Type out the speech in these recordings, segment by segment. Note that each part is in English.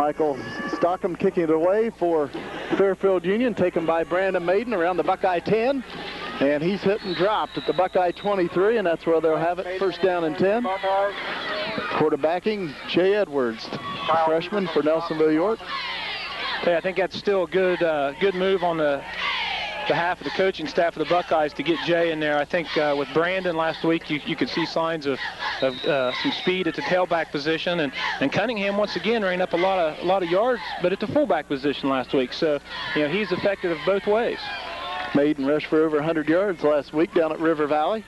Michael Stockham kicking it away for Fairfield Union, taken by Brandon Maiden around the Buckeye 10. And he's hit and dropped at the Buckeye 23, and that's where they'll have it, first down and 10. Quarterbacking, Jay Edwards, freshman for Nelsonville-York. Yeah, I think that's still a good move on the behalf of the coaching staff of the Buckeyes to get Jay in there. I think with Brandon last week, you could see signs of some speed at the tailback position, and Cunningham once again ran up a lot of yards, but at the fullback position last week. So, he's effective both ways. Maiden rushed for over 100 yards last week down at River Valley.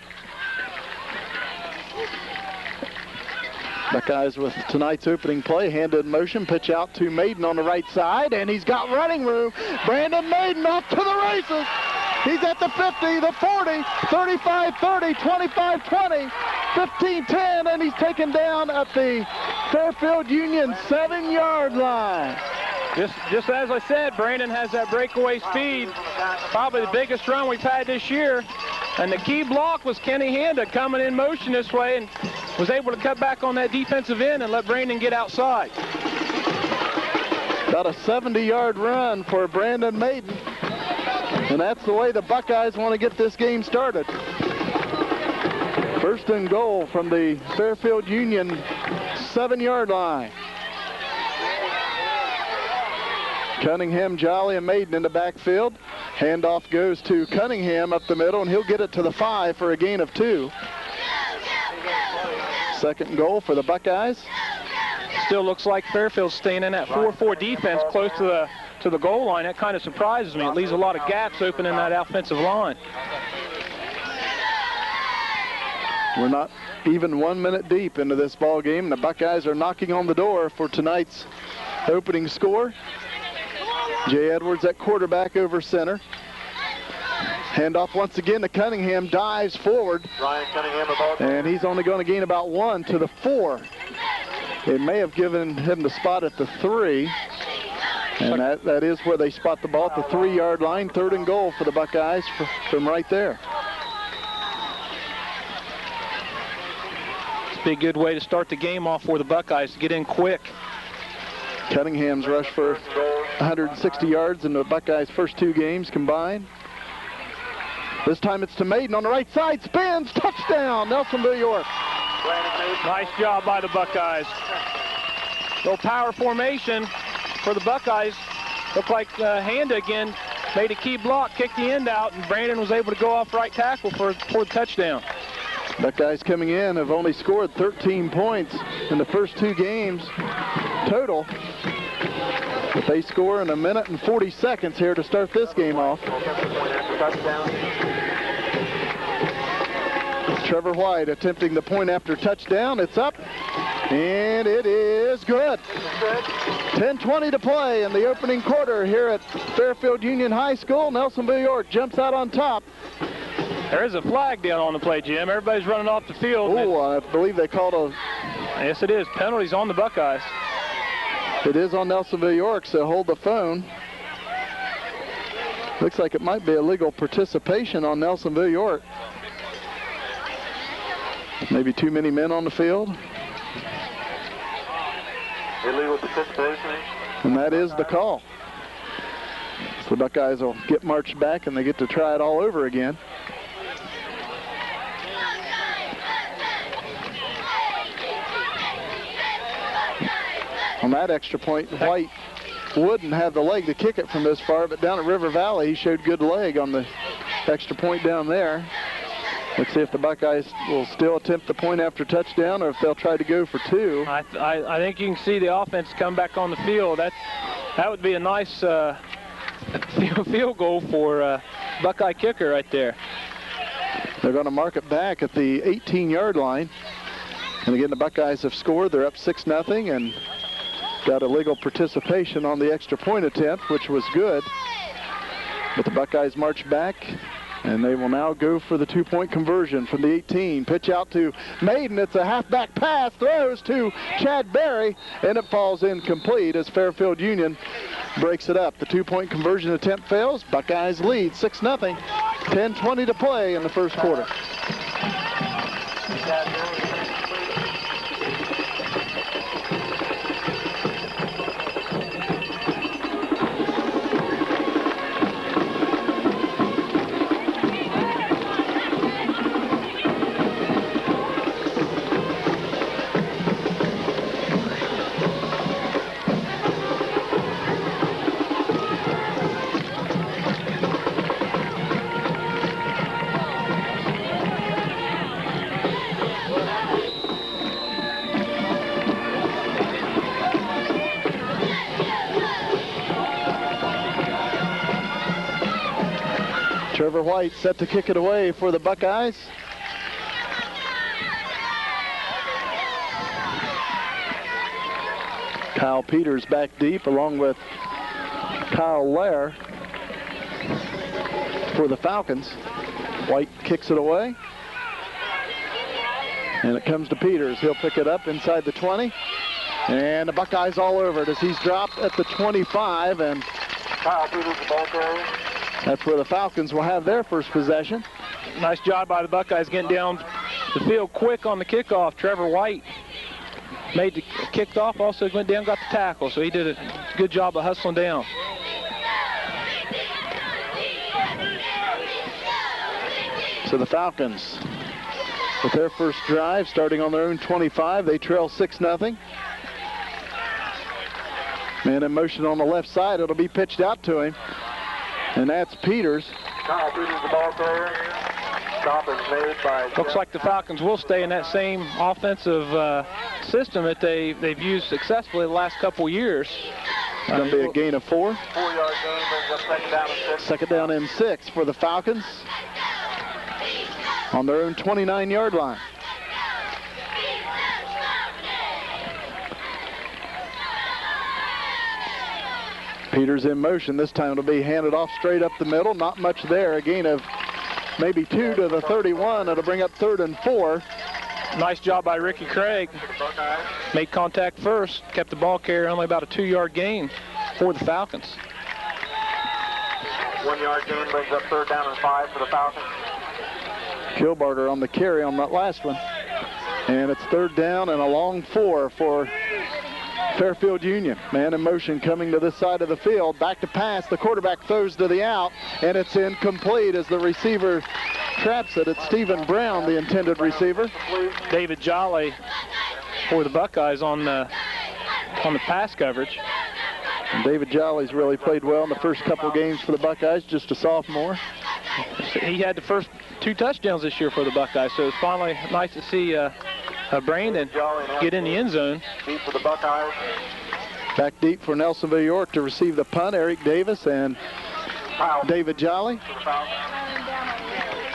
Buckeyes with tonight's opening play, hand in motion, pitch out to Maiden on the right side, and he's got running room. Brandon Maiden off to the races. He's at the 50, the 40, 35-30, 25-20, 15-10, and he's taken down at the Fairfield Union 7-yard line. Just as I said, Brandon has that breakaway speed, probably the biggest run we've had this year. And the key block was Kenny Handa coming in motion this way and was able to cut back on that defensive end and let Brandon get outside. About a 70-yard run for Brandon Maiden. And that's the way the Buckeyes want to get this game started. First and goal from the Fairfield Union 7-yard line. Cunningham, Jolly, and Maiden in the backfield. Handoff goes to Cunningham up the middle, and he'll get it to the 5 for a gain of 2. Second and goal for the Buckeyes. Still looks like Fairfield's staying in that 4-4 defense close to the goal line. That kind of surprises me. It leaves a lot of gaps open in that offensive line. We're not even 1 minute deep into this ball game. The Buckeyes are knocking on the door for tonight's opening score. Jay Edwards at quarterback over center. Handoff once again to Cunningham, dives forward. Ryan Cunningham about, and he's only going to gain about 1 to the 4. It may have given him the spot at the 3. And that is where they spot the ball at the 3-yard line. Third and goal for the Buckeyes from right there. It's be a good way to start the game off for the Buckeyes to get in quick. Cunningham's rush for 160 yards in the Buckeyes' first 2 games combined. This time it's to Maiden on the right side, spins, touchdown, Nelsonville-York. Nice job by the Buckeyes. Little power formation for the Buckeyes. Looked like Handa again made a key block, kicked the end out, and Brandon was able to go off right tackle for the touchdown. Buckeyes coming in have only scored 13 points in the first 2 games total. But they score in 1 minute and 40 seconds here to start this game off. Trevor White attempting the point after touchdown. It's up, and it is good. 10:20 to play in the opening quarter here at Fairfield Union High School. Nelsonville-York jumps out on top. There is a flag down on the play, Jim. Everybody's running off the field. Oh, I believe they called a... Yes, it is. Penalties on the Buckeyes. It is on Nelsonville-York, so hold the phone. Looks like it might be illegal participation on Nelsonville-York. Maybe too many men on the field. Illegal participation. And that is the call. So the Buckeyes will get marched back, and they get to try it all over again. On that extra point, White wouldn't have the leg to kick it from this far, but down at River Valley, he showed good leg on the extra point down there. Let's see if the Buckeyes will still attempt the point after touchdown or if they'll try to go for 2. I think you can see the offense come back on the field. That would be a nice field goal for Buckeye kicker right there. They're going to mark it back at the 18-yard line. And again, the Buckeyes have scored. They're up 6-0 and got illegal participation on the extra point attempt, which was good. But the Buckeyes march back, and they will now go for the 2-point conversion from the 18. Pitch out to Maiden. It's a halfback pass. Throws to Chad Berry, and it falls incomplete as Fairfield Union breaks it up. The 2-point conversion attempt fails. Buckeyes lead 6-0. 10:20 to play in the first quarter. Trevor White set to kick it away for the Buckeyes. Kyle Peters back deep along with Kyle Lair for the Falcons. White kicks it away. And it comes to Peters. He'll pick it up inside the 20. And the Buckeyes all over it as he's dropped at the 25. And Kyle Peters, the ball carrier. That's where the Falcons will have their first possession. Nice job by the Buckeyes getting down the field quick on the kickoff. Trevor White kicked off, also went down, got the tackle. So he did a good job of hustling down. So the Falcons, with their first drive, starting on their own 25, they trail 6-0. Man in motion on the left side. It'll be pitched out to him. And that's Peters. Kyle Peters, the ball carrier. Stop is made by... Looks like the Falcons will stay in that same offensive system that they've used successfully the last couple years. It's going to be a gain of 4. 4-yard gain brings up second down and 6. Second down and 6 for the Falcons on their own 29-yard line. Peters in motion. This time it'll be handed off straight up the middle. Not much there. A gain of maybe 2 to the 31. It'll bring up 3rd and 4. Nice job by Ricky Craig. Made contact first. Kept the ball carrier only about a 2-yard gain for the Falcons. 1-yard gain brings up 3rd down and 5 for the Falcons. Kilbarger on the carry on that last one. And it's 3rd down and a long 4 for Fairfield Union. Man in motion coming to this side of the field. Back to pass. The quarterback throws to the out, and it's incomplete as the receiver traps it. It's Stephen Brown, the intended receiver. David Jolly for the Buckeyes on the pass coverage. And David Jolly's really played well in the first couple games for the Buckeyes, just a sophomore. He had the first 2 touchdowns this year for the Buckeyes, so it's finally nice to see Brandon get in the end zone. Deep for the Buckeyes. Back deep for Nelsonville-York to receive the punt. Eric Davis and David Jolly.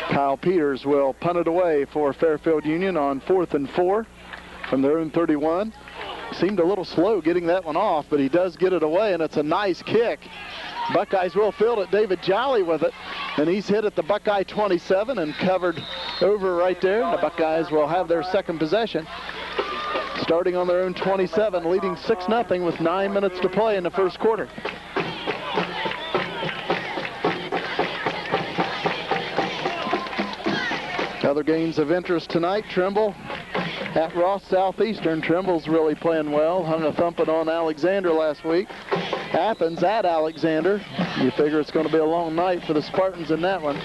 Kyle Peters will punt it away for Fairfield Union on 4th and 4 from their own 31. Seemed a little slow getting that one off, but he does get it away, and it's a nice kick. Buckeyes will field it. David Jolly with it, and he's hit at the Buckeye 27 and covered over right there. And the Buckeyes will have their second possession, starting on their own 27, leading 6-0 with 9 minutes to play in the first quarter. Other games of interest tonight: Trimble at Ross Southeastern. Trimble's really playing well. Hung a thumping on Alexander last week. Athens at Alexander. You figure it's going to be a long night for the Spartans in that one.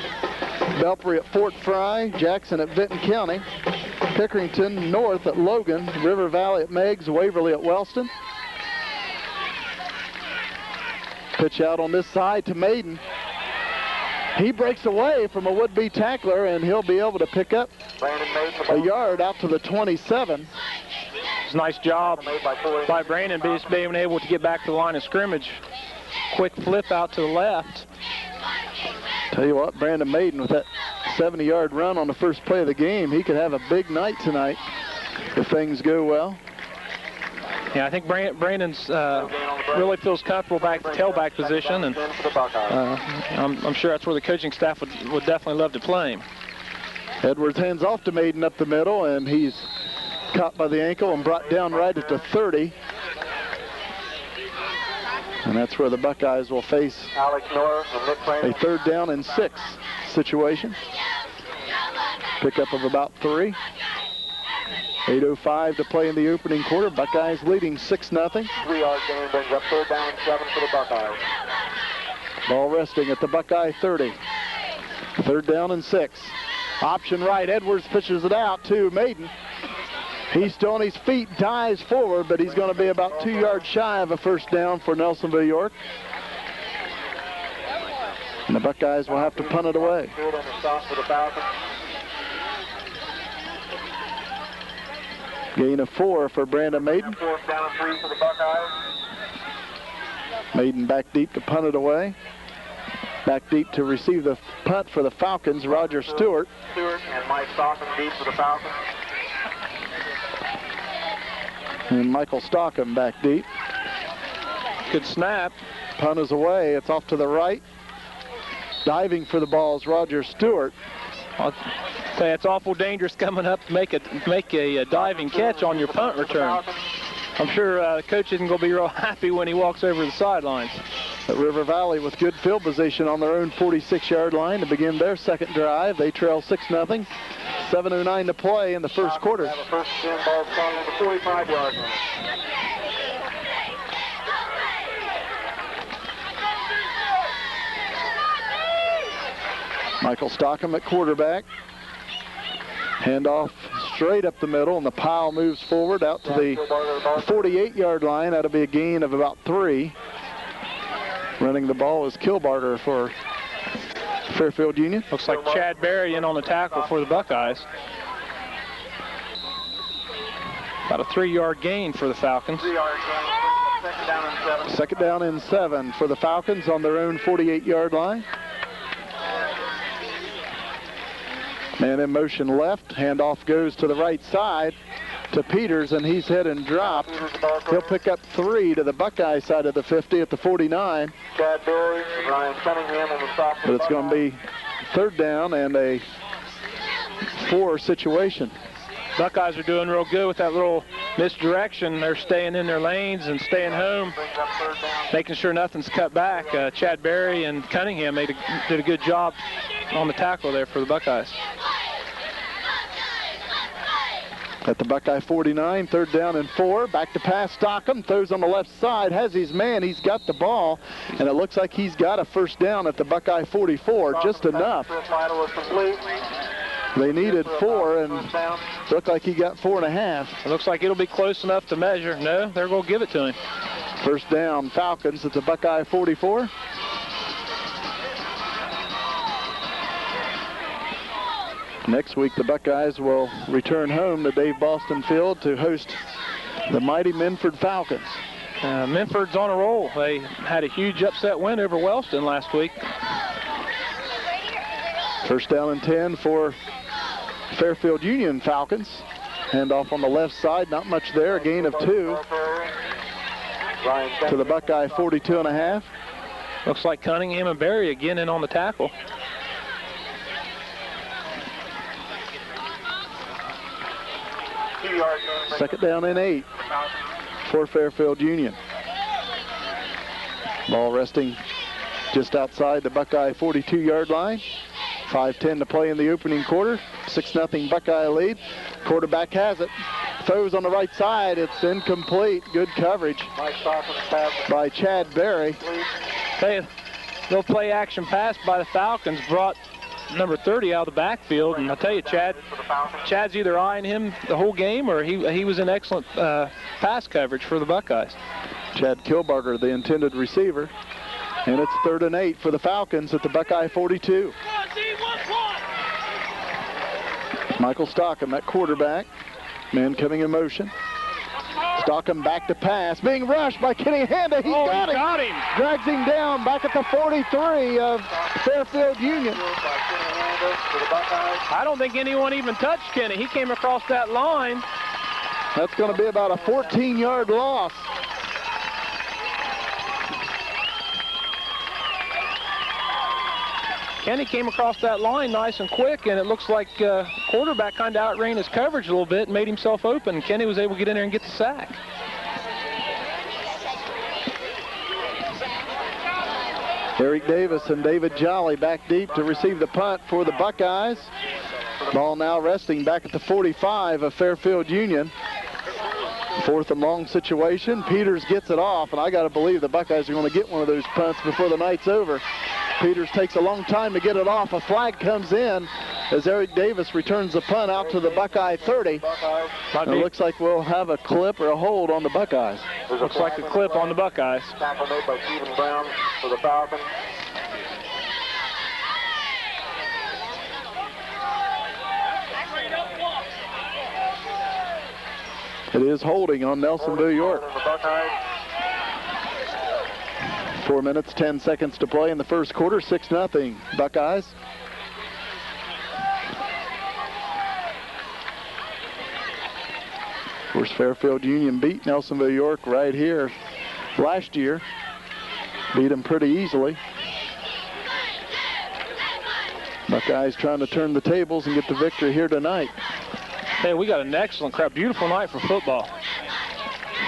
Belpre at Fort Fry. Jackson at Vinton County. Pickerington North at Logan. River Valley at Meigs. Waverly at Wellston. Pitch out on this side to Maiden. He breaks away from a would-be tackler, and he'll be able to pick up a yard out to the 27. It's a nice job by Brandon just being able to get back to the line of scrimmage. Quick flip out to the left. Tell you what, Brandon Maiden with that 70-yard run on the first play of the game, he could have a big night tonight if things go well. Yeah, I think Brandon's really feels comfortable back at the tailback position, and I'm sure that's where the coaching staff would definitely love to play him. Edwards hands off to Maiden up the middle, and he's caught by the ankle and brought down right at the 30. And that's where the Buckeyes will face a 3rd down and 6 situation. Pickup of about 3. 8:05 to play in the opening quarter. Buckeyes leading 6-0. 3-yard gain brings up 3rd down and 7 for the Buckeyes. Ball resting at the Buckeye 30. 3rd down and 6. Option right. Edwards pitches it out to Maiden. He's still on his feet, dives forward, but he's going to be about 2 yards shy of a first down for Nelsonville-York. And the Buckeyes will have to punt it away. Gain of 4 for Brandon Maiden. 4th down and 3 for the Buckeyes. Maiden back deep to punt it away. Back deep to receive the punt for the Falcons, Roger Stewart. Stewart and Mike Stockham deep for the Falcons. And Michael Stockham back deep. Good snap. Punt is away. It's off to the right. Diving for the ball is Roger Stewart. I'll tell you, it's awful dangerous coming up to make a diving catch on your punt return. I'm sure the coach isn't going to be real happy when he walks over the sidelines. But River Valley with good field position on their own 46-yard line to begin their second drive. They trail 6-0. 7:09 to play in the first quarter. Have a first and ball starting at the 45-yard line. Michael Stockham at quarterback. Handoff straight up the middle, and the pile moves forward out to the 48-yard line. That'll be a gain of about 3. Running the ball is Kilbarger for Fairfield Union. Looks like Chad Berry in on the tackle for the Buckeyes. About a 3-yard gain for the Falcons. 3-yard gain. Second down and 7. Second down and 7 for the Falcons on their own 48-yard line. Man in motion left. Handoff goes to the right side to Peters, and he's hit and dropped. He'll pick up 3 to the Buckeye side of the 50 at the 49. Chad Berry, Ryan Cunningham on the stop. But it's going to be third down and a 4 situation. Buckeyes are doing real good with that little misdirection. They're staying in their lanes and staying home, making sure nothing's cut back. Chad Berry and Cunningham did a good job on the tackle there for the Buckeyes. At the Buckeye 49, third down and 4. Back to pass, Stockham throws on the left side, has his man, he's got the ball, and it looks like he's got a first down at the Buckeye 44, just enough. They needed 4, and looked like he got 4.5. It looks like it'll be close enough to measure. No, they're going to give it to him. First down, Falcons at the Buckeye 44. Next week, the Buckeyes will return home to Dave Boston Field to host the mighty Minford Falcons. Minford's on a roll. They had a huge upset win over Wellston last week. First down and 10 for Fairfield Union Falcons. Handoff on the left side, not much there, a gain of 2 to the Buckeye 42.5. Looks like Cunningham and Berry again in on the tackle. Second down and 8 for Fairfield Union. Ball resting just outside the Buckeye 42-yard line. 5:10 to play in the opening quarter. 6-0 Buckeye lead. Quarterback has it. Throws on the right side. It's incomplete. Good coverage by Chad Berry. Hey, little play action pass by the Falcons brought number 30 out of the backfield, and I'll tell you, Chad's either eyeing him the whole game or he was in excellent pass coverage for the Buckeyes. Chad Kilbarger, the intended receiver, and it's 3rd and 8 for the Falcons at the Buckeye 42. Michael Stockham at quarterback, man coming in motion. Stockham back to pass, being rushed by Kenny Handa. He got him. Drags him down back at the 43 of Fairfield Union. I don't think anyone even touched Kenny. He came across that line. That's going to be about a 14-yard loss. Kenny came across that line nice and quick, and it looks like quarterback kind of outran his coverage a little bit and made himself open. Kenny was able to get in there and get the sack. Eric Davis and David Jolly back deep to receive the punt for the Buckeyes. Ball now resting back at the 45 of Fairfield Union. 4th and long situation. Peters gets it off, and I got to believe the Buckeyes are going to get one of those punts before the night's over. Peters takes a long time to get it off. A flag comes in as Eric Davis returns the punt out to the Buckeye 30. It looks like we'll have a clip or a hold on the Buckeyes. Looks like a clip on the Buckeyes. Tackle made by Stephen Brown for the Falcons. It is holding on Nelsonville-York. 4 minutes, 10 seconds to play in the first quarter, 6-0 Buckeyes. Of course, Fairfield Union beat Nelsonville-York right here last year. Beat them pretty easily. Buckeyes trying to turn the tables and get the victory here tonight. Hey, we got an excellent crowd. Beautiful night for football.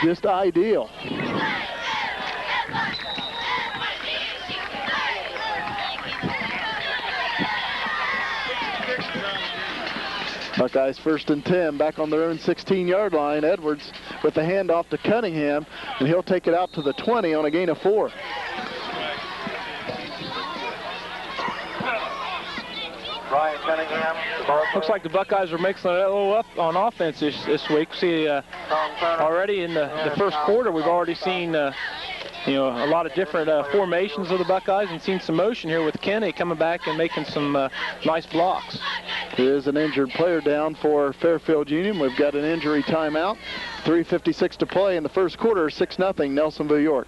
Just ideal. Buckeyes 1st and 10, back on their own 16-yard line. Edwards with the handoff to Cunningham, and he'll take it out to the 20 on a gain of 4. Ryan Cunningham, the ball Looks like the Buckeyes are mixing it a little up on offense this week. See, already in the first quarter, we've already seen a lot of different formations of the Buckeyes, and seen some motion here with Kenny coming back and making some nice blocks. There is an injured player down for Fairfield Union. We've got an injury timeout. 3:56 to play in the first quarter, 6-0 Nelsonville-York.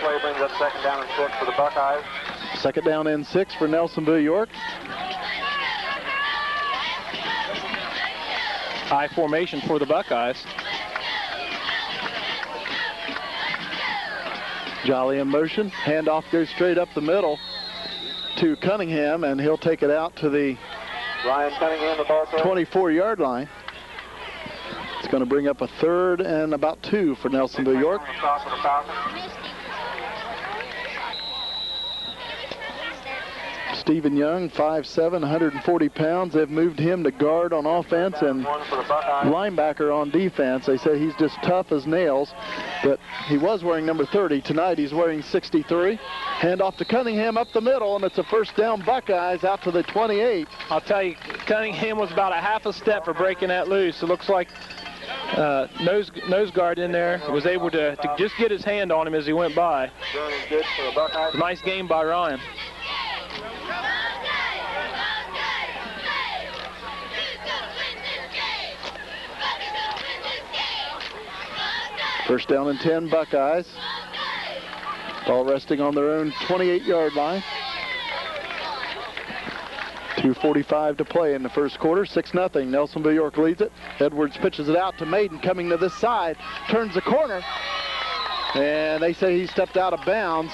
play brings up 2nd down and 6 for the Buckeyes. 2nd down and 6 for Nelsonville-York. High formation for the Buckeyes. Jolly in motion. Handoff goes straight up the middle to Cunningham, and he'll take it out to the Ryan Cunningham, the ball 24-yard line. It's going to bring up a 3rd and about 2 for Nelsonville-York. Stephen Young, 5'7", 140 pounds. They've moved him to guard on offense and linebacker on defense. They say he's just tough as nails, but he was wearing number 30. Tonight he's wearing 63. Handoff to Cunningham up the middle, and it's a 1st down Buckeyes out to the 28. I'll tell you, Cunningham was about a half a step for breaking that loose. It looks like nose guard in there was able to just get his hand on him as he went by. Nice game by Ryan. First down and 10 Buckeyes. Ball resting on their own 28-yard line. 2:45 to play in the first quarter. 6-0. Nelsonville-York leads it. Edwards pitches it out to Maiden, coming to this side. Turns the corner. And they say he stepped out of bounds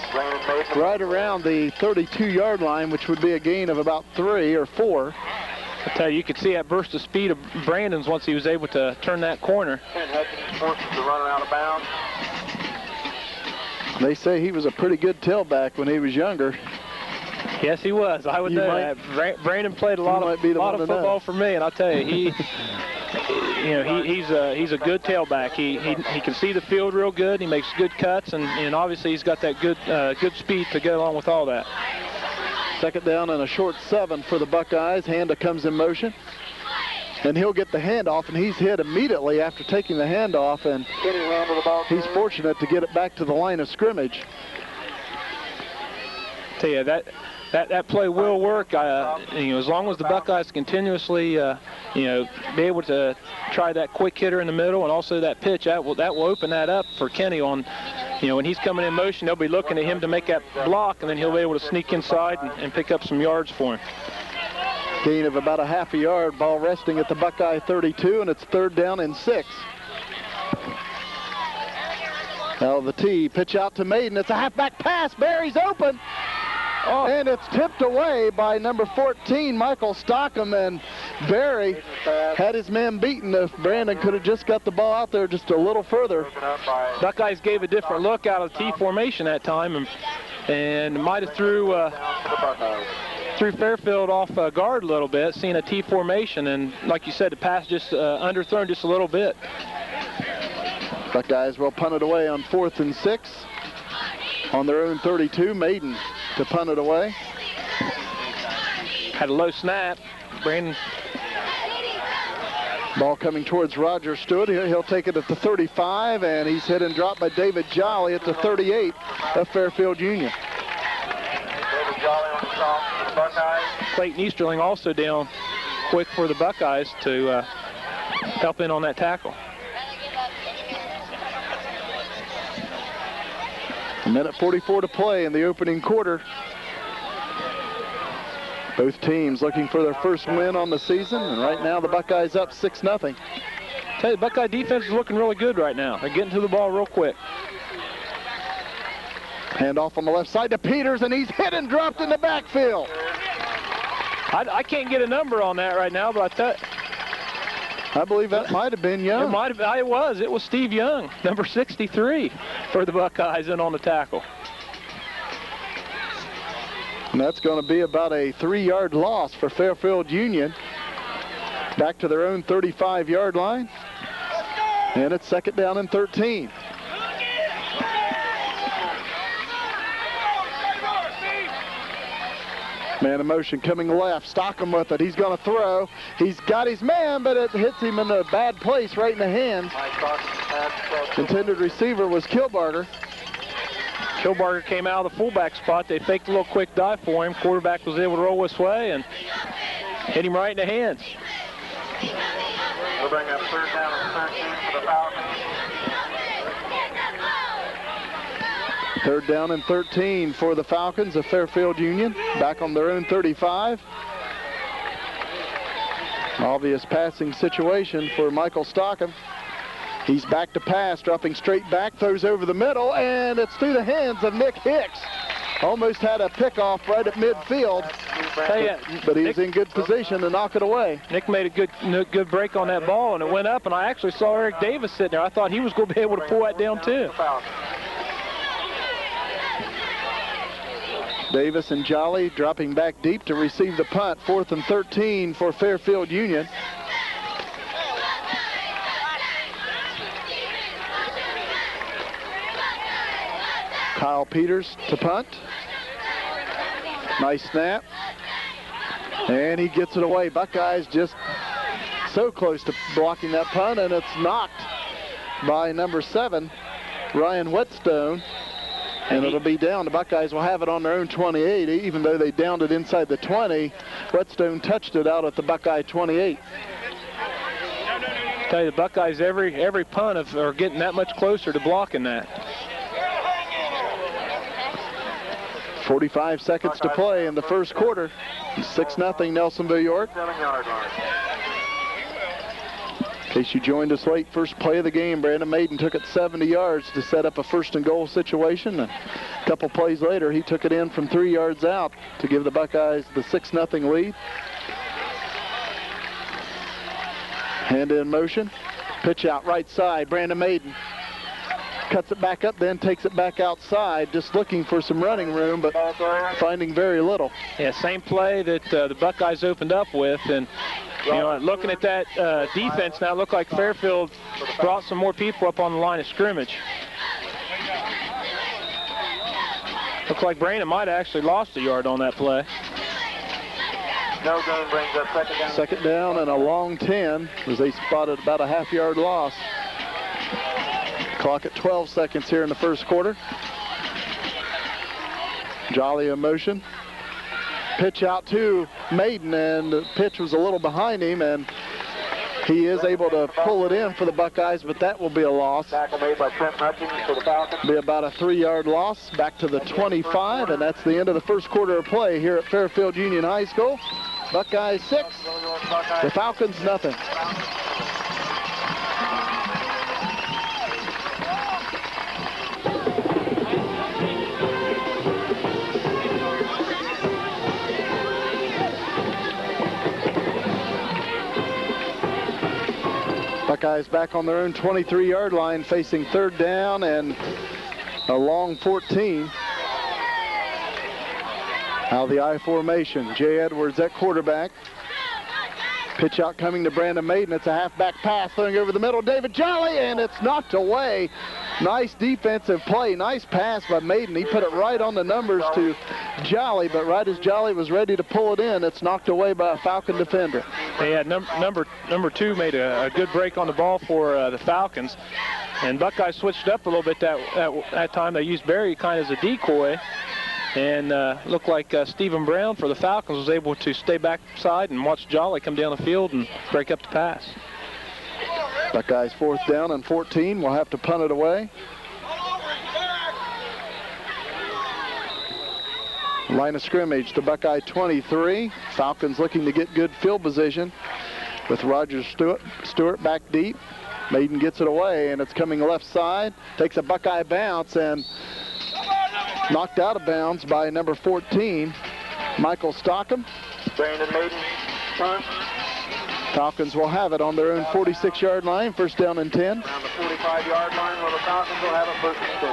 right around the 32-yard line, which would be a gain of about 3 or 4. I tell you, you could see that burst of speed of Brandon's once he was able to turn that corner. They say he was a pretty good tailback when he was younger. Yes, he was. I would know that. Brandon played a lot of football for me, and I'll tell you, he's a good tailback. He can see the field real good. He makes good cuts, and obviously he's got that good speed to go along with all that. 2nd down and a short 7 for the Buckeyes. Handa comes in motion, and he'll get the handoff, and he's hit immediately after taking the handoff, and he's fortunate to get it back to the line of scrimmage. Tell you, that play will work. As long as the Buckeyes continuously, be able to try that quick hitter in the middle, and also that pitch, that will open that up for Kenny on. When he's coming in motion, they'll be looking at him to make that block, and then he'll be able to sneak inside and pick up some yards for him. Gain of about a half a yard. Ball resting at the Buckeye 32, and it's 3rd down and 6. Now the tee, pitch out to Maiden. It's a halfback pass. Barry's open. Oh. And it's tipped away by number 14, Michael Stockham, and Barry had his man beaten. If Brandon could have just got the ball out there just a little further. Buckeyes gave a different look out of T formation that time, and might have threw Fairfield off guard a little bit, seeing a T formation, and like you said, the pass just underthrown just a little bit. Buckeyes will punt it away on 4th and 6 on their own 32. Maiden to punt it away. Had a low snap. Brandon. Ball coming towards Roger Stewart. He'll take it at the 35, and he's hit and dropped by David Jolly at the 38 of Fairfield Union. David Jolly on the off for the Buckeyes. Clayton Easterling also down quick for the Buckeyes to help in on that tackle. A minute 44 to play in the opening quarter. Both teams looking for their first win on the season, and right now the Buckeyes up 6-0. Tell you, the Buckeye defense is looking really good right now. They're getting to the ball real quick. Hand off on the left side to Peters, and he's hit and dropped in the backfield. I can't get a number on that right now, but I believe that might have been Young. It might have. It was. It was Steve Young, number 63, for the Buckeyes in on the tackle. And that's going to be about a 3-yard loss for Fairfield Union. Back to their own 35-yard line. And it's 2nd down and 13. Man in motion coming left. Stockham with it. He's going to throw. He's got his man, but it hits him in a bad place right in the hands. Intended receiver was Kilbarger. Kilbarger came out of the fullback spot. They faked a little quick dive for him. Quarterback was able to roll this way and hit him right in the hands. We'll bring up 3rd down and 13 for the Falcons. 3rd down and 13 for the Falcons of Fairfield Union. Back on their own 35. Obvious passing situation for Michael Stockham. He's back to pass, dropping straight back, throws over the middle, and it's through the hands of Nick Hicks. Almost had a pickoff right at midfield, but he was in good position to knock it away. Nick made a good break on that ball, and it went up, and I actually saw Eric Davis sitting there. I thought he was going to be able to pull that down too. Davis and Jolly dropping back deep to receive the punt. 4th and 13 for Fairfield Union. Kyle Peters to punt. Nice snap. And he gets it away. Buckeyes just so close to blocking that punt, and it's knocked by number 7, Ryan Whetstone. And it'll be down. The Buckeyes will have it on their own 28, even though they downed it inside the 20. Whetstone touched it out at the Buckeye 28. Tell you, the Buckeyes every punt are getting that much closer to blocking that. 45 seconds to play in the first quarter. 6-0 Nelsonville-York. In case you joined us late, first play of the game, Brandon Maiden took it 70 yards to set up a 1st and goal situation. And a couple plays later, he took it in from 3 yards out to give the Buckeyes the 6-0 lead. Hand in motion. Pitch out right side, Brandon Maiden. Cuts it back up, then takes it back outside, just looking for some running room, but finding very little. Yeah, same play that the Buckeyes opened up with, and you know, looking at that defense now, it looked like Fairfield brought some more people up on the line of scrimmage. Looked like Brandon might have actually lost a yard on that play. No gain brings up 2nd down. 2nd down and a long 10 as they spotted about a half-yard loss. Clock at 12 seconds here in the first quarter. Jolly in motion. Pitch out to Maiden, and the pitch was a little behind him, and he is able to pull it in for the Buckeyes, but that will be a loss. Tackle made by Trent Hutchins for the Falcons. Be about a 3-yard loss back to the 25, and that's the end of the first quarter of play here at Fairfield Union High School. Buckeyes 6, the Falcons nothing. Buckeyes back on their own 23-yard line, facing 3rd down and a long 14. Out of the I formation, Jay Edwards at quarterback. Pitch out coming to Brandon Maiden. It's a halfback pass throwing over the middle. David Jolly, and it's knocked away. Nice defensive play. Nice pass by Maiden. He put it right on the numbers to Jolly, but right as Jolly was ready to pull it in, it's knocked away by a Falcon defender. Yeah, number 2 made a good break on the ball for the Falcons. And Buckeyes switched up a little bit that time. They used Barry kind of as a decoy. And looked like Stephen Brown for the Falcons was able to stay backside and watch Jolly come down the field and break up the pass. Buckeyes 4th down and 14. We'll have to punt it away. Line of scrimmage, the Buckeye 23. Falcons looking to get good field position with Roger Stewart back deep. Maiden gets it away, and it's coming left side. Takes a Buckeye bounce and knocked out of bounds by number 14, Michael Stockham. Brandon Maiden, punt. Falcons will have it on their own 46-yard line, 1st down and 10. Around the 45-yard line where the Falcons will have it 1st and 2.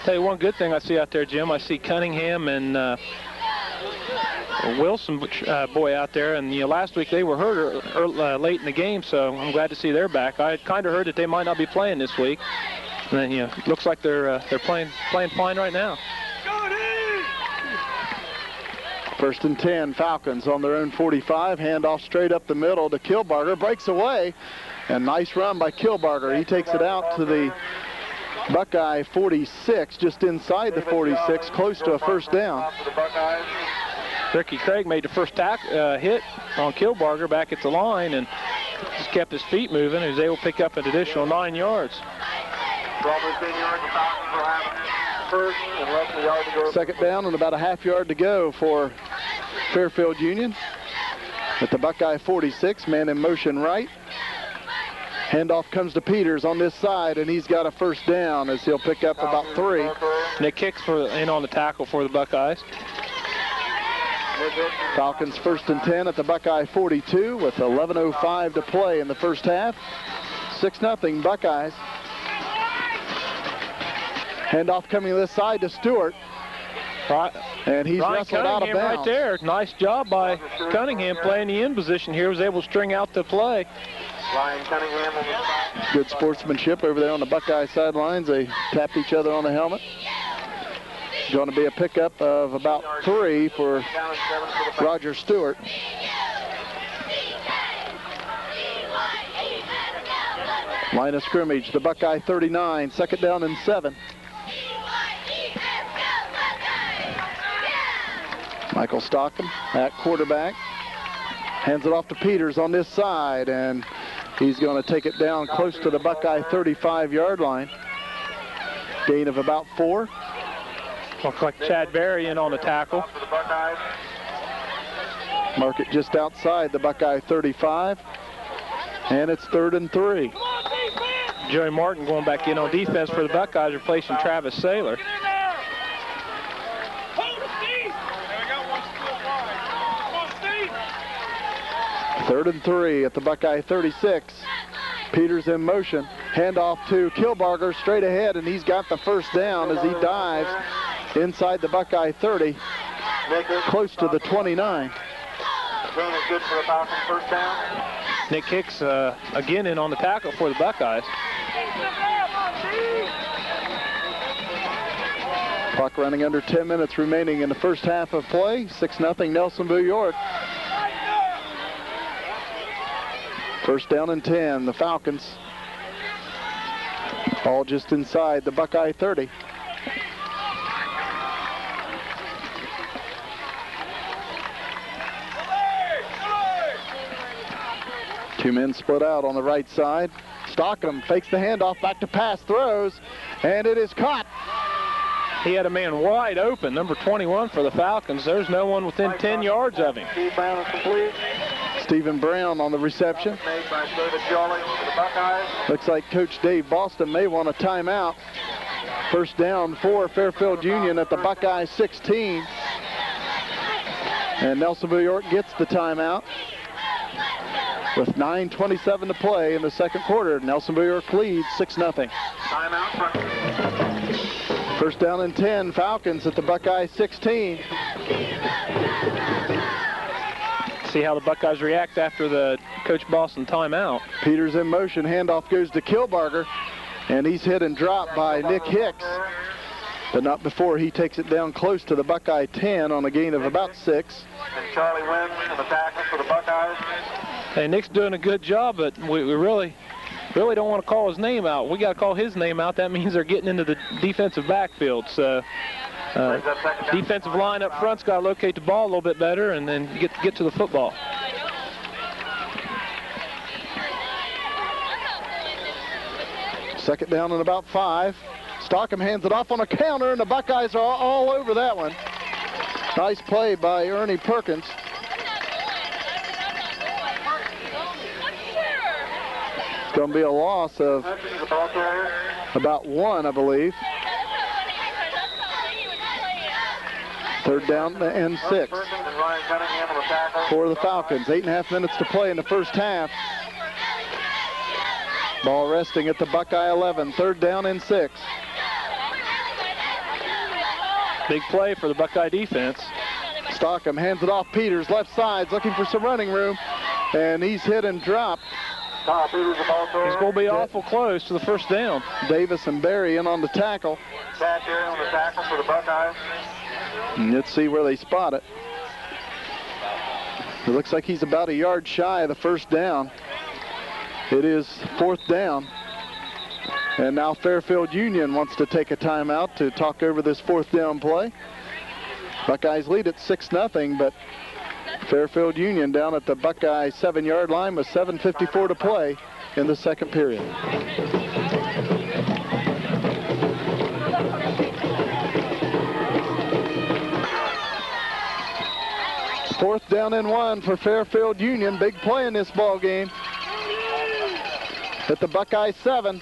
Tell you one good thing I see out there, Jim. I see Cunningham and Wilson boy out there, and last week they were hurt late in the game, so I'm glad to see they're back. I had kind of heard that they might not be playing this week, and then looks like they're playing fine right now. 1st and 10, Falcons on their own 45. Handoff straight up the middle to Kilbarger, breaks away, and nice run by Kilbarger. He takes it out to the Buckeye 46, just inside the 46, close to a 1st down. Ricky Craig made the first hit on Kilbarger back at the line and just kept his feet moving. He was able to pick up an additional 9 yards. 2nd down and about a half yard to go for Fairfield Union. At the Buckeye 46, man in motion right. Handoff comes to Peters on this side, and he's got a 1st down as he'll pick up about 3. Nick Hicks in on the tackle for the Buckeyes. Falcons 1st and 10 at the Buckeye 42 with 11:05 to play in the 1st half. 6-0 Buckeyes. Handoff coming this side to Stewart. Right. And he's Ryan wrestled out of Cunningham bounds. right there. Nice job by Cunningham playing the in position here. Was able to string out the play. Ryan Cunningham on the side. Good sportsmanship over there on the Buckeye sidelines. They tapped each other on the helmet. Going to be a pickup of about 3 for Roger Stewart. Line of scrimmage, the Buckeye 39, 2nd down and 7. Michael Stockham at quarterback. Hands it off to Peters on this side, and he's going to take it down close to the Buckeye 35-yard line. Gain of about 4. Looks like Chad Berry in on the tackle. Mark it just outside the Buckeye 35, and it's 3rd and 3. Joey Martin going back in on defense for the Buckeyes, replacing Travis Saylor. Third and 3 at the Buckeye 36. Peters in motion. Handoff to Kilbarger straight ahead, and he's got the 1st down as he dives inside the Buckeye 30, close to the 29. Good for the Falcons, 1st down. Nick Hicks again in on the tackle for the Buckeyes. Clock running under 10 minutes remaining in the 1st half of play. 6-0 Nelsonville-York. 1st down and 10, the Falcons. All just inside the Buckeye 30. Two men split out on the right side. Stockham fakes the handoff, back to pass, throws, and it is caught. He had a man wide open, number 21 for the Falcons. There's no one within 10 yards of him. Stephen Brown on the reception. Made by David Jolly for the Buckeyes. Looks like Coach Dave Boston may want a timeout. 1st down for Fairfield Union at the Buckeye 16. And Nelsonville-York gets the timeout. With 9:27 to play in the 2nd quarter, Nelsonville-York leads 6-0. Timeout. 1st down and 10, Falcons at the Buckeye 16. See how the Buckeyes react after the Coach Boston timeout. Peters in motion, handoff goes to Kilbarger, and he's hit and dropped by Nick Hicks, but not before he takes it down close to the Buckeye 10 on a gain of about 6. And Charlie Wynn on the tackle for the Buckeyes. Hey, Nick's doing a good job, but we really really don't want to call his name out. We got to call his name out. That means they're getting into the defensive backfield. So defensive line up front's got to locate the ball a little bit better and then get to the football. Second down and about 5. Stockham hands it off on a counter, and the Buckeyes are all over that one. Nice play by Ernie Perkins. It's going to be a loss of about 1, I believe. Third down and 6 for the Falcons. 8.5 minutes to play in the first half. Ball resting at the Buckeye 11. Third down and 6. Big play for the Buckeye defense. Stockham hands it off. Peters, left side, looking for some running room. And he's hit and dropped. He's going to be awful close to the first down. Davis and Barry in on the tackle. Back here on the tackle for the Buckeyes. And let's see where they spot it. It looks like he's about a yard shy of the first down. It is 4th down. And now Fairfield Union wants to take a timeout to talk over this 4th down play. Buckeyes lead at 6-0, but Fairfield Union down at the Buckeye 7-yard line with 7:54 to play in the second period. Fourth down and 1 for Fairfield Union. Big play in this ball game at the Buckeye 7.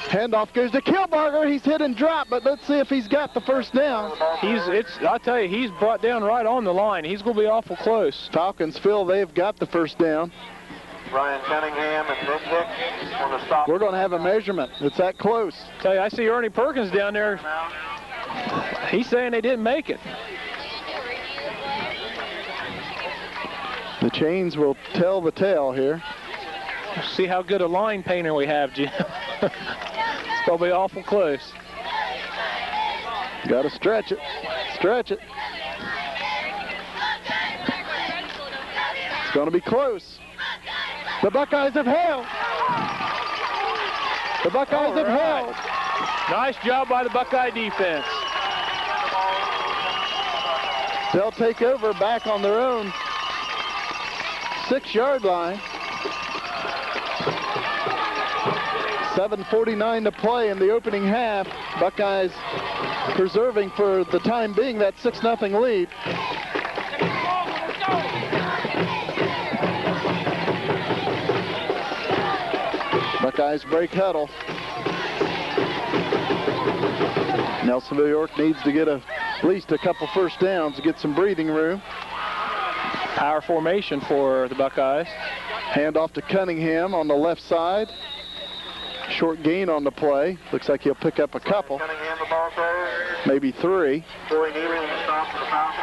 Handoff goes to Kilbarger. He's hit and dropped, but let's see if he's got the first down. I'll tell you, he's brought down right on the line. He's going to be awful close. Falcons feel they've got the first down. Ryan Cunningham and Nick Hicks on the stop. We're going to have a measurement. It's that close. Tell you, I see Ernie Perkins down there. He's saying they didn't make it. The chains will tell the tale here. See how good a line painter we have, Jim. It's going to be awful close. Got to stretch it. Stretch it. It's going to be close. The Buckeyes have held. The Buckeyes have held. Nice job by the Buckeye defense. They'll take over back on their own 6-yard line. 7:49 to play in the opening half. Buckeyes preserving for the time being that 6-0 lead. Buckeyes break huddle. Nelsonville-York needs to get at least a couple first downs to get some breathing room. Power formation for the Buckeyes. Hand off to Cunningham on the left side. Short gain on the play. Looks like he'll pick up a couple. Cunningham, the ball carrier. Maybe 3. Boy Neely on the stop for the Falcons.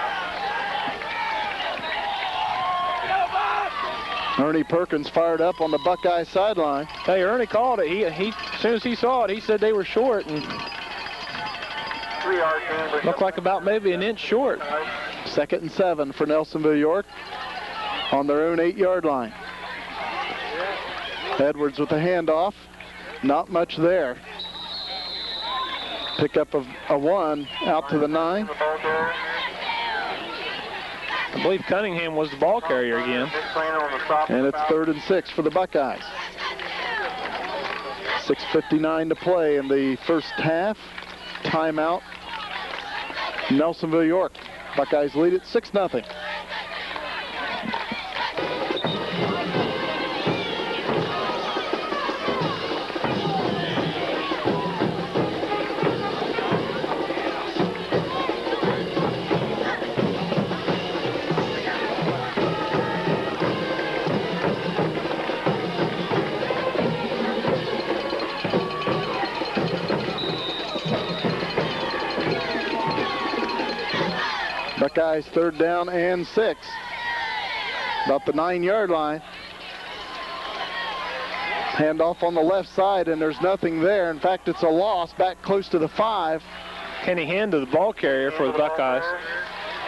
Ernie Perkins fired up on the Buckeye sideline. Hey, Ernie called it. He as soon as he saw it, he said they were short and 3-yard gain. looked like about maybe an inch short. 2nd and 7 for Nelsonville-York on their own 8-yard line. Edwards with the handoff. Not much there. Pick up a 1 out to the 9. I believe Cunningham was the ball carrier again. And it's 3rd and 6 for the Buckeyes. 6:59 to play in the first half. Timeout. Nelsonville-York. Buckeyes lead at 6-0. Buckeyes 3rd down and 6. About the 9-yard line. Handoff on the left side, and there's nothing there. In fact, it's a loss back close to the 5. Kenny Hand to the ball carrier for the Buckeyes.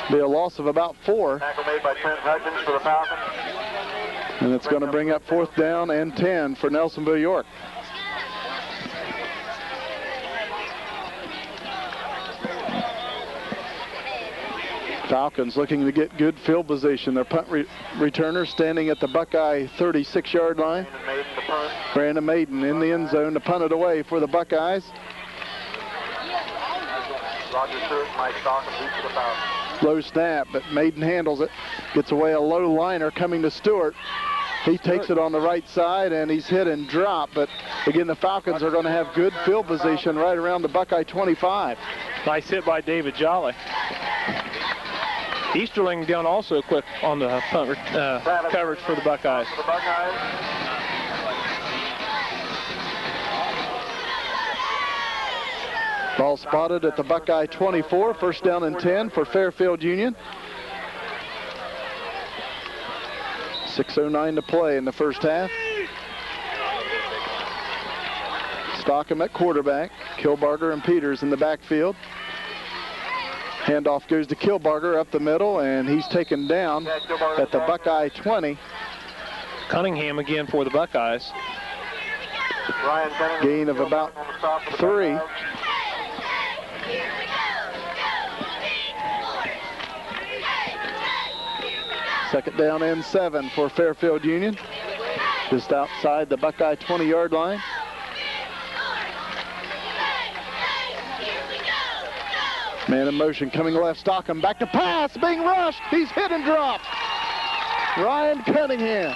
Be a loss of about 4. Tackle made by Trent Hudgens for the Falcons. And it's going to bring up 4th down and 10 for Nelsonville-York. Falcons looking to get good field position. Their punt returner standing at the Buckeye 36-yard line. Brandon Maiden in the end zone to punt it away for the Buckeyes. Low snap, but Maiden handles it. Gets away a low liner coming to Stewart. He takes it on the right side, and he's hit and dropped. But again, the Falcons are going to have good field position right around the Buckeye 25. Nice hit by David Jolly. Easterling down also quick on the punt coverage for the Buckeyes. Ball spotted at the Buckeye 24, 1st down and 10 for Fairfield Union. 6:09 to play in the first half. Stockham at quarterback. Kilbarger and Peters in the backfield. Handoff goes to Kilbarger up the middle, and he's taken down at the Buckeye 20. Cunningham again for the Buckeyes. Gain of about 3. Second down and 7 for Fairfield Union. Just outside the Buckeye 20-yard line. Man in motion coming left. Stockham back to pass. Being rushed. He's hit and dropped. Ryan Cunningham.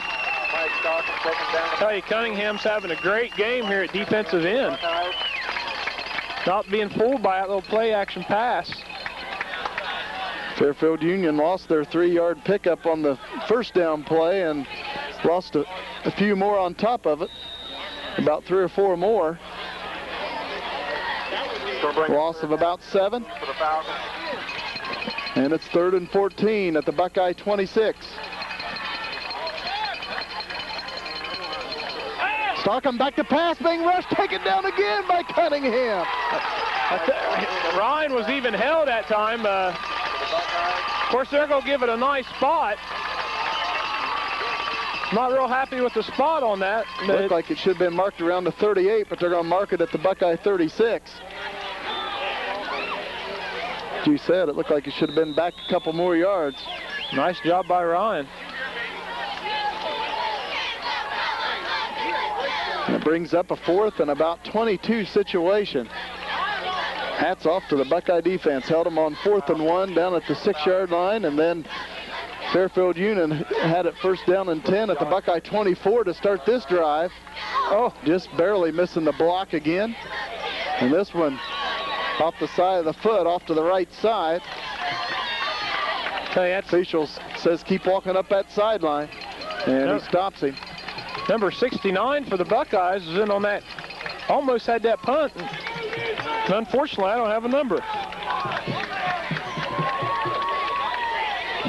Tell you, Cunningham's having a great game here at defensive end. Not being fooled by that little play action pass. Fairfield Union lost their 3-yard pickup on the first down play and lost a few more on top of it. About 3 or 4 more. Loss of about 7. And it's 3rd and 14 at the Buckeye 26. Stockham back to pass, being rushed, taken down again by Cunningham. Ryan was even held that time. Of course, they're going to give it a nice spot. Not real happy with the spot on that. Looked like it should have been marked around the 38, but they're going to mark it at the Buckeye 36. As you said, it looked like it should have been back a couple more yards. Nice job by Ryan. It brings up a 4th and about 22 situation. Hats off to the Buckeye defense. Held them on 4th and 1 down at the 6-yard line, and then Fairfield Union had it 1st down and 10 at the Buckeye 24 to start this drive. Oh, just barely missing the block again. And this one off the side of the foot, off to the right side. Official says keep walking up that sideline, and he stops him. Number 69 for the Buckeyes is in on that. Almost had that punt. And unfortunately, I don't have a number.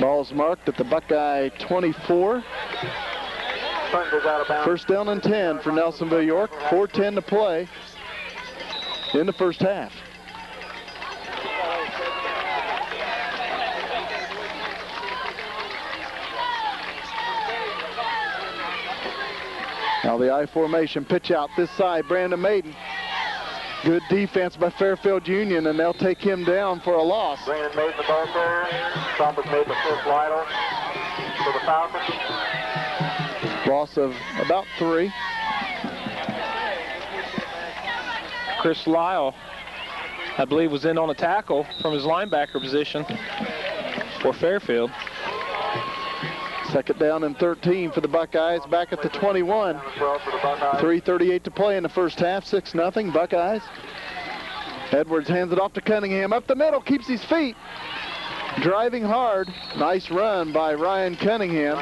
Ball's marked at the Buckeye 24. 1st down and 10 for Nelsonville-York. 4:10 to play in the first half. Now the I formation, pitch out this side, Brandon Maiden. Good defense by Fairfield Union, and they'll take him down for a loss. Brandon Maiden, the ball carrier. Thomas made the 5th Lytle for the Falcons. Loss of about 3. Chris Lyle, I believe, was in on a tackle from his linebacker position for Fairfield. 2nd down and 13 for the Buckeyes, back at the 21. 3:38 to play in the first half, 6-0 Buckeyes. Edwards hands it off to Cunningham, up the middle, keeps his feet. Driving hard, nice run by Ryan Cunningham.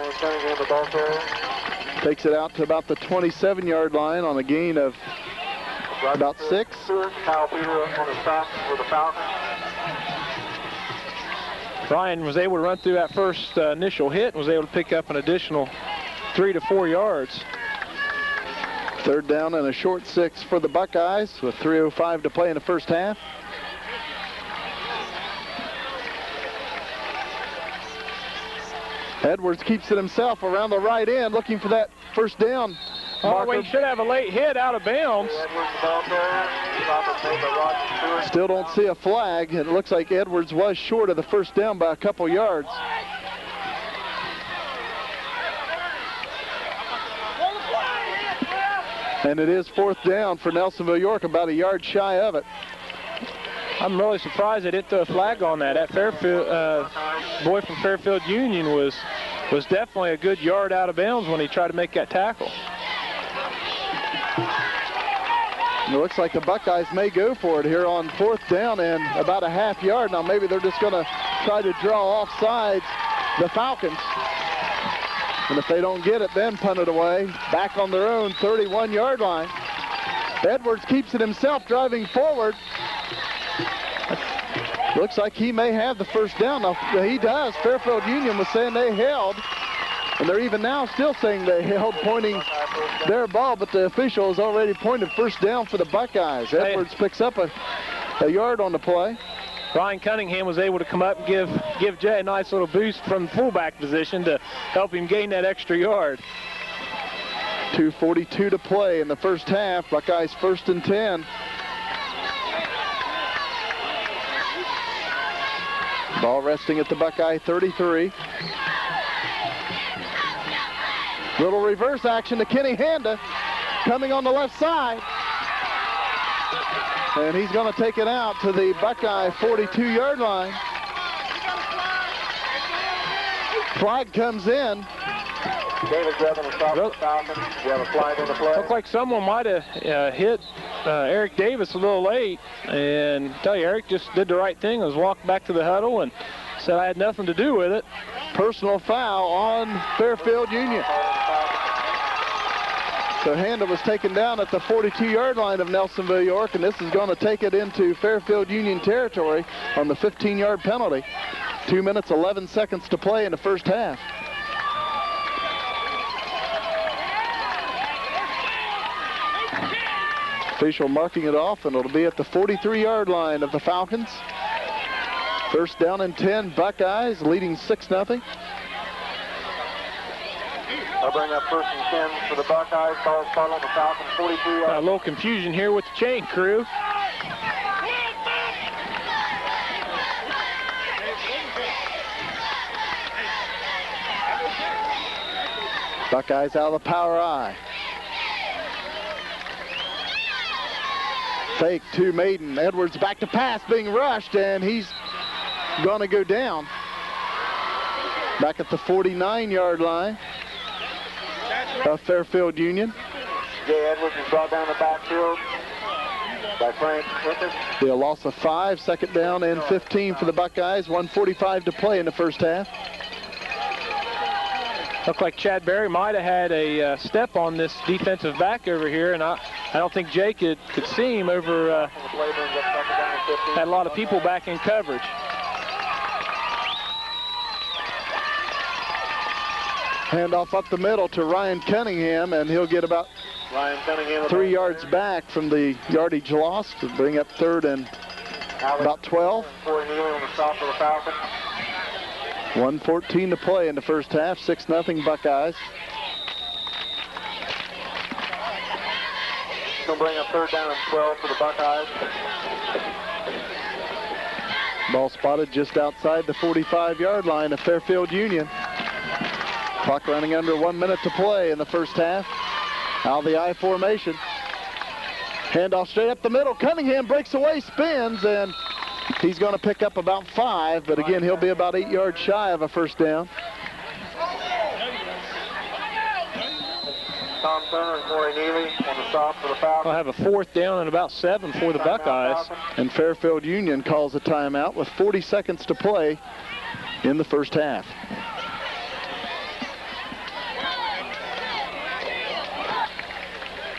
Takes it out to about the 27-yard line on a gain of about 6. Kyle Peter on the stop for the Falcons. Ryan was able to run through that first initial hit and was able to pick up an additional 3 to 4 yards. 3rd down and a short 6 for the Buckeyes with 3:05 to play in the first half. Edwards keeps it himself around the right end, looking for that first down. Oh, we should have a late hit out of bounds. Still don't see a flag. It looks like Edwards was short of the first down by a couple yards. And it is fourth down for Nelsonville-York, about a yard shy of it. I'm really surprised they didn't throw a flag on that. That Fairfield boy from Fairfield Union was definitely a good yard out of bounds when he tried to make that tackle. And it looks like the Buckeyes may go for it here on fourth down and about a half yard. Now maybe they're just going to try to draw off sides the Falcons. And if they don't get it, then punt it away. Back on their own 31-yard line. Edwards keeps it himself, driving forward. Looks like he may have the first down. Now, he does. Fairfield Union was saying they held. And they're even now still saying they held, pointing their ball, but the official has already pointed first down for the Buckeyes. Edwards picks up a yard on the play. Ryan Cunningham was able to come up and give Jay a nice little boost from fullback position to help him gain that extra yard. 2:42 to play in the first half. Buckeyes 1st and 10. Ball resting at the Buckeye 33. Little reverse action to Kenny Handa, coming on the left side. And he's going to take it out to the Buckeye 42-yard line. Flag comes in. David Grevin will stop the Falcons. We have a flag on the play. Looked like someone might have hit Eric Davis a little late. And I tell you, Eric just did the right thing. Was walked back to the huddle and said I had nothing to do with it. Personal foul on Fairfield Union. So Handa was taken down at the 42-yard line of Nelsonville-York, and this is going to take it into Fairfield Union territory on the 15-yard penalty. 2 minutes, 11 seconds to play in the first half. Official marking it off, and it'll be at the 43-yard line of the Falcons. First down and 10, Buckeyes leading 6-0. I'll bring up 1st and 10 for the Buckeyes. Ball start on the Falcons 43 yards. A little confusion here with the chain crew. Buckeyes out of the power I. Fake to Maiden. Edwards back to pass, being rushed, and he's going to go down. Back at the 49-yard line of Fairfield Union. Jay Edwards is brought down the backfield by Frank Griffith. Be a loss of 5, second down and 15 for the Buckeyes. 1:45 to play in the first half. Looked like Chad Berry might have had a step on this defensive back over here, and I don't think Jay could see him over. Had a lot of people back in coverage. Handoff up the middle to Ryan Cunningham, and he'll get about 3 yards back from the yardage loss to bring up third and about 12. 1:14 to play in the first half. 6-0 Buckeyes. Gonna bring up 3rd down and 12 for the Buckeyes. Ball spotted just outside the 45-yard line of Fairfield Union. Clock running under 1 minute to play in the first half. Out of the I formation. Handoff straight up the middle. Cunningham breaks away, spins, and he's going to pick up about 5, but again, he'll be about 8 yards shy of a first down. Tom Turner and Corey Neely on the stop for the Falcons. We'll have a 4th down and about 7 for the Buckeyes. And Fairfield Union calls a timeout with 40 seconds to play in the first half.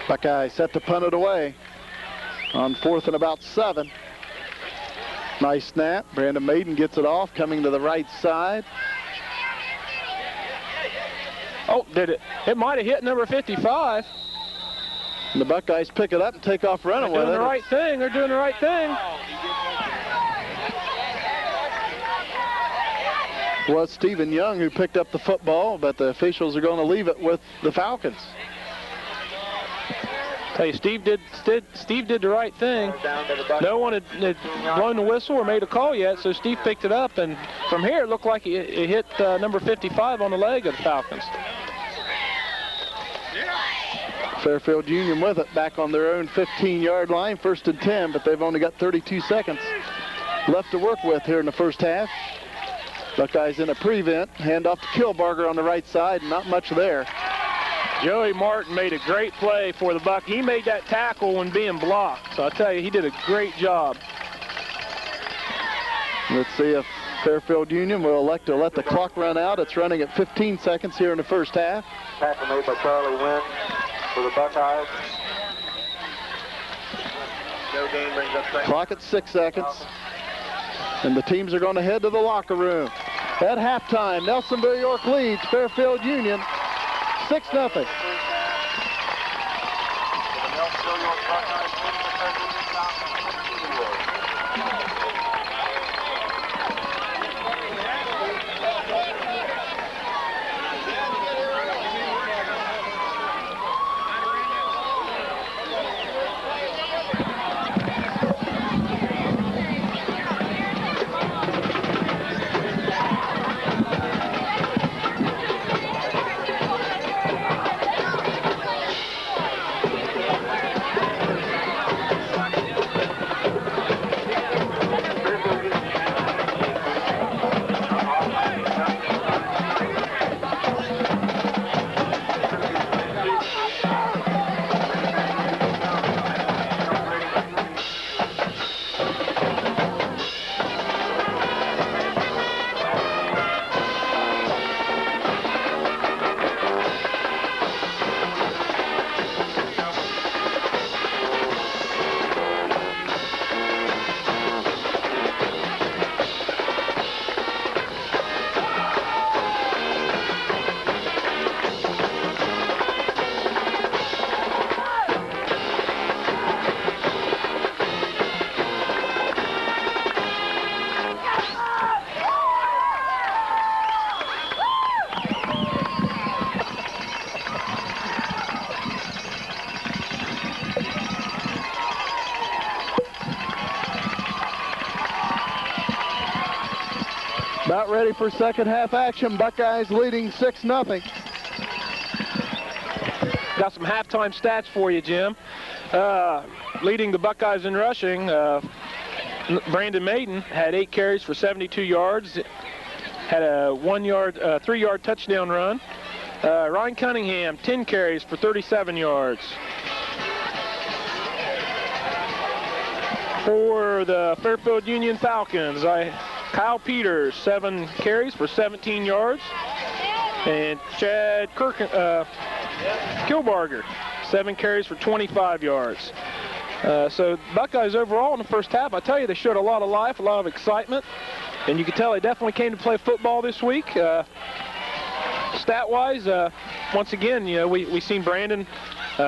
Buckeyes set to punt it away on 4th and about 7. Nice snap. Brandon Maiden gets it off, coming to the right side. Oh, did it? It might have hit number 55. And the Buckeyes pick it up and take off running with it. They're doing the right thing. They're doing the right thing. was Stephen Young who picked up the football, but the officials are going to leave it with the Falcons. Tell you, Steve did the right thing. No one had blown the whistle or made a call yet, so Steve picked it up, and from here it looked like it hit number 55 on the leg of the Falcons. Fairfield Union with it, back on their own 15-yard line, 1st and 10, but they've only got 32 seconds left to work with here in the first half. Buckeyes in a prevent, handoff to Kilbarger on the right side, not much there. Joey Martin made a great play for the Buck. He made that tackle when being blocked, so I tell you, he did a great job. Let's see if Fairfield Union will elect to let the clock run out. It's running at 15 seconds here in the first half. Tackle made by Charlie Wynn for the Buckeyes. No gain brings up second. Clock at 6 seconds. And the teams are going to head to the locker room. At halftime, Nelsonville-York leads Fairfield Union 6-0. The Nelsonville-York Buckeyes win the About ready for second half action. Buckeyes leading 6-0. Got some halftime stats for you, Jim. Leading the Buckeyes in rushing, Brandon Maiden had 8 carries for 72 yards, had a 3-yard touchdown run. Ryan Cunningham, 10 carries for 37 yards. For the Fairfield Union Falcons, Kyle Peters, 7 carries for 17 yards. And Chad Kilbarger, 7 carries for 25 yards. So Buckeyes overall in the first half, I tell you, they showed a lot of life, a lot of excitement. And you can tell they definitely came to play football this week. Stat-wise, once again, you know, we seen Brandon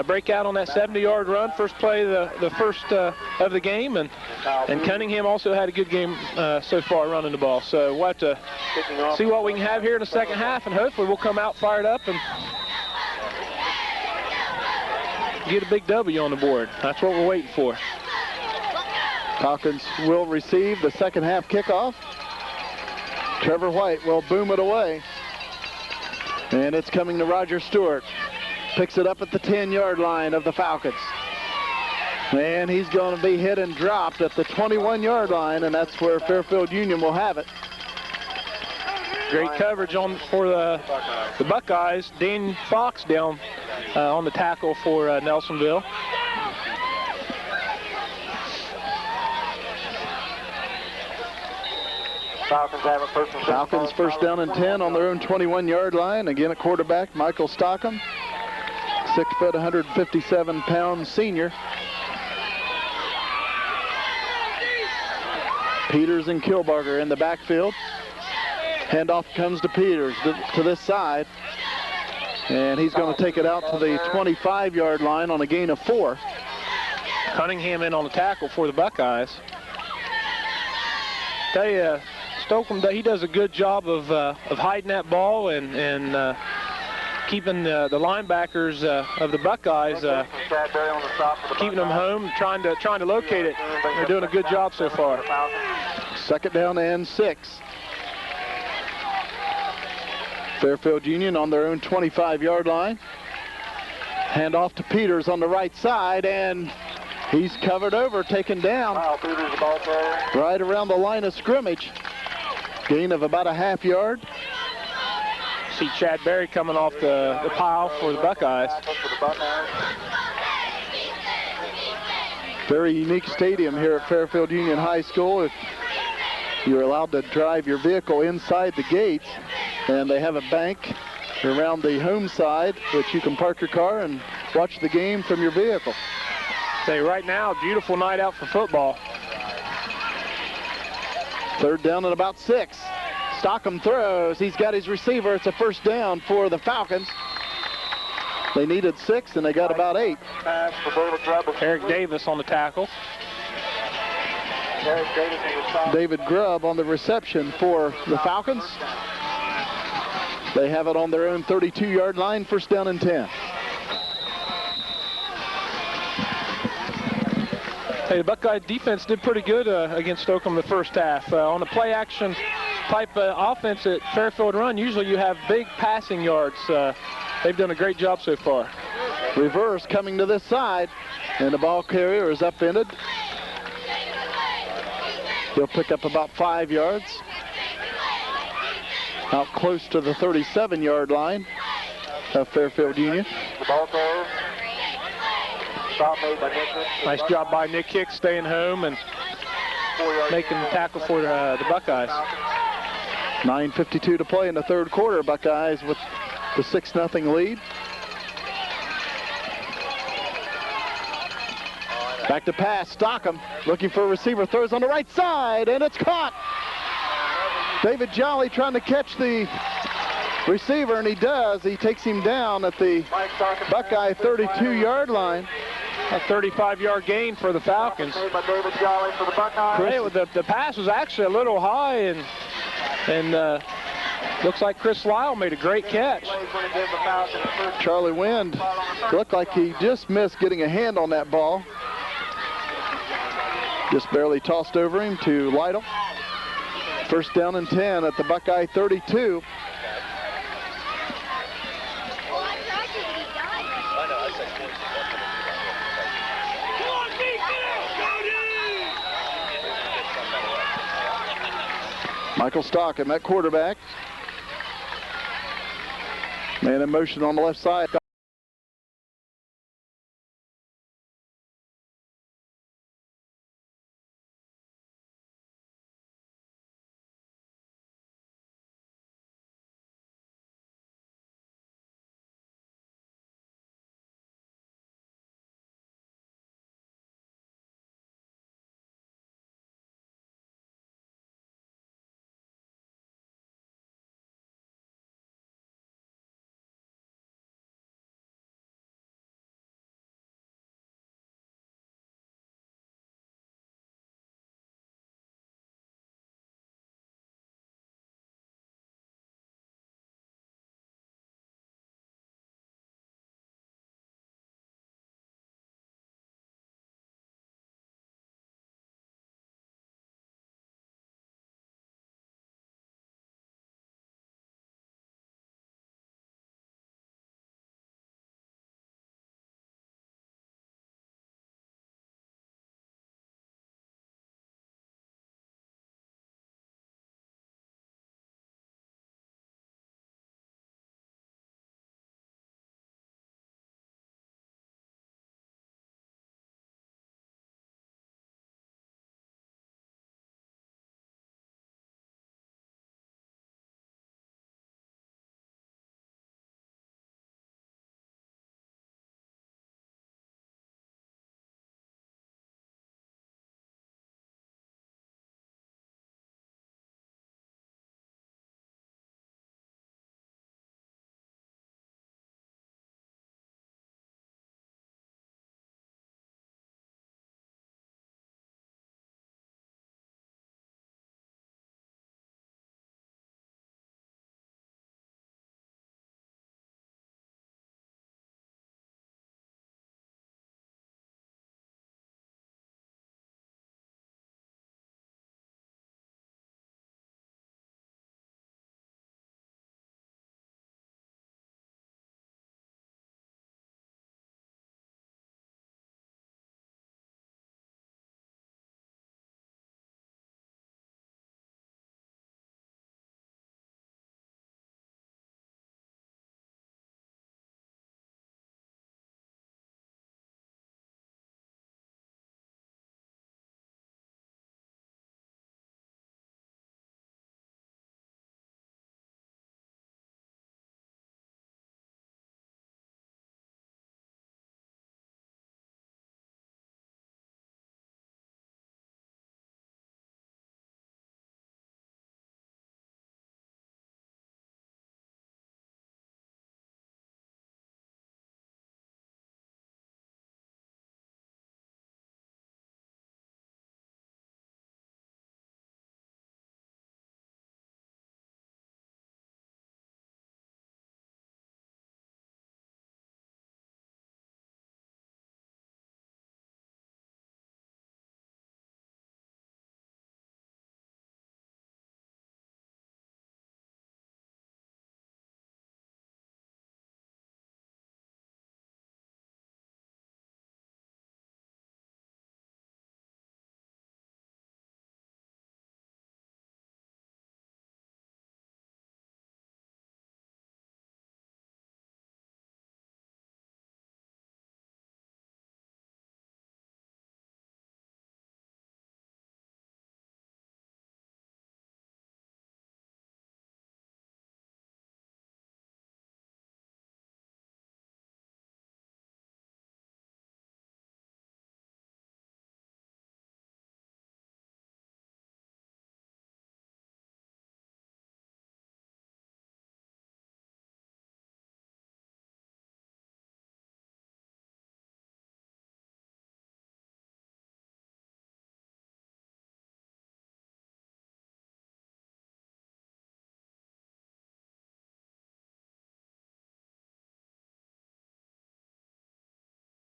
break out on that 70-yard run, first play the first of the game, and Cunningham also had a good game so far running the ball. So we'll have to see what we can have here in the second half, and hopefully we'll come out fired up and get a big W on the board. That's what we're waiting for. Falcons will receive the second half kickoff. Trevor White will boom it away. And it's coming to Roger Stewart. Picks it up at the 10-yard line of the Falcons. And he's going to be hit and dropped at the 21-yard line, and that's where Fairfield Union will have it. Great coverage for the Buckeyes. Dane Fox down on the tackle for Nelsonville. Falcons first down and 10 on their own 21-yard line. Again, at quarterback, Michael Stockham, 6 foot, 157-pound senior. Peters and Kilbarger in the backfield. Handoff comes to Peters to this side. And he's going to take it out to the 25-yard line on a gain of 4. Cunningham in on the tackle for the Buckeyes. Tell you, Stokely, he does a good job of hiding that ball and keeping the linebackers of the Buckeyes, keeping them home, trying to locate it. They're doing a good job so far. 2nd down and 6. Fairfield Union on their own 25-yard line. Hand off to Peters on the right side, and he's covered over, taken down right around the line of scrimmage. Gain of about a half yard. See Chad Berry coming off the pile for the Buckeyes. Very unique stadium here at Fairfield Union High School. You're allowed to drive your vehicle inside the gates, and they have a bank around the home side that you can park your car and watch the game from your vehicle. Say right now, beautiful night out for football. 3rd down and about 6. Stockham throws. He's got his receiver. It's a 1st down for the Falcons. They needed 6, and they got about 8. Eric Davis on the tackle. David Grubb on the reception for the Falcons. They have it on their own 32-yard line, 1st down and 10. Hey, the Buckeye defense did pretty good against Stokely the first half. On the play action type offense at Fairfield Run, usually you have big passing yards. They've done a great job so far. Reverse coming to this side, and the ball carrier is upended. He'll pick up about 5 yards. Out close to the 37-yard line of Fairfield Union. The ball carrier. Stop made by Nick. Nice job by Nick Hicks staying home and making the tackle for the Buckeyes. 9:52 to play in the 3rd quarter. Buckeyes with the 6-0 lead. Back to pass. Stockham looking for a receiver. Throws on the right side, and it's caught. David Jolly trying to catch the receiver, and he does. He takes him down at the Buckeye 32-yard line. A 35-yard gain for the Falcons. By David Jolly for the Buckeyes. The pass was actually a little high, and looks like Chris Lyle made a great catch. Charlie Wind looked like he just missed getting a hand on that ball. Just barely tossed over him to Lytle. 1st down and 10 at the Buckeye 32. Michael Stockham at quarterback. Man in motion on the left side.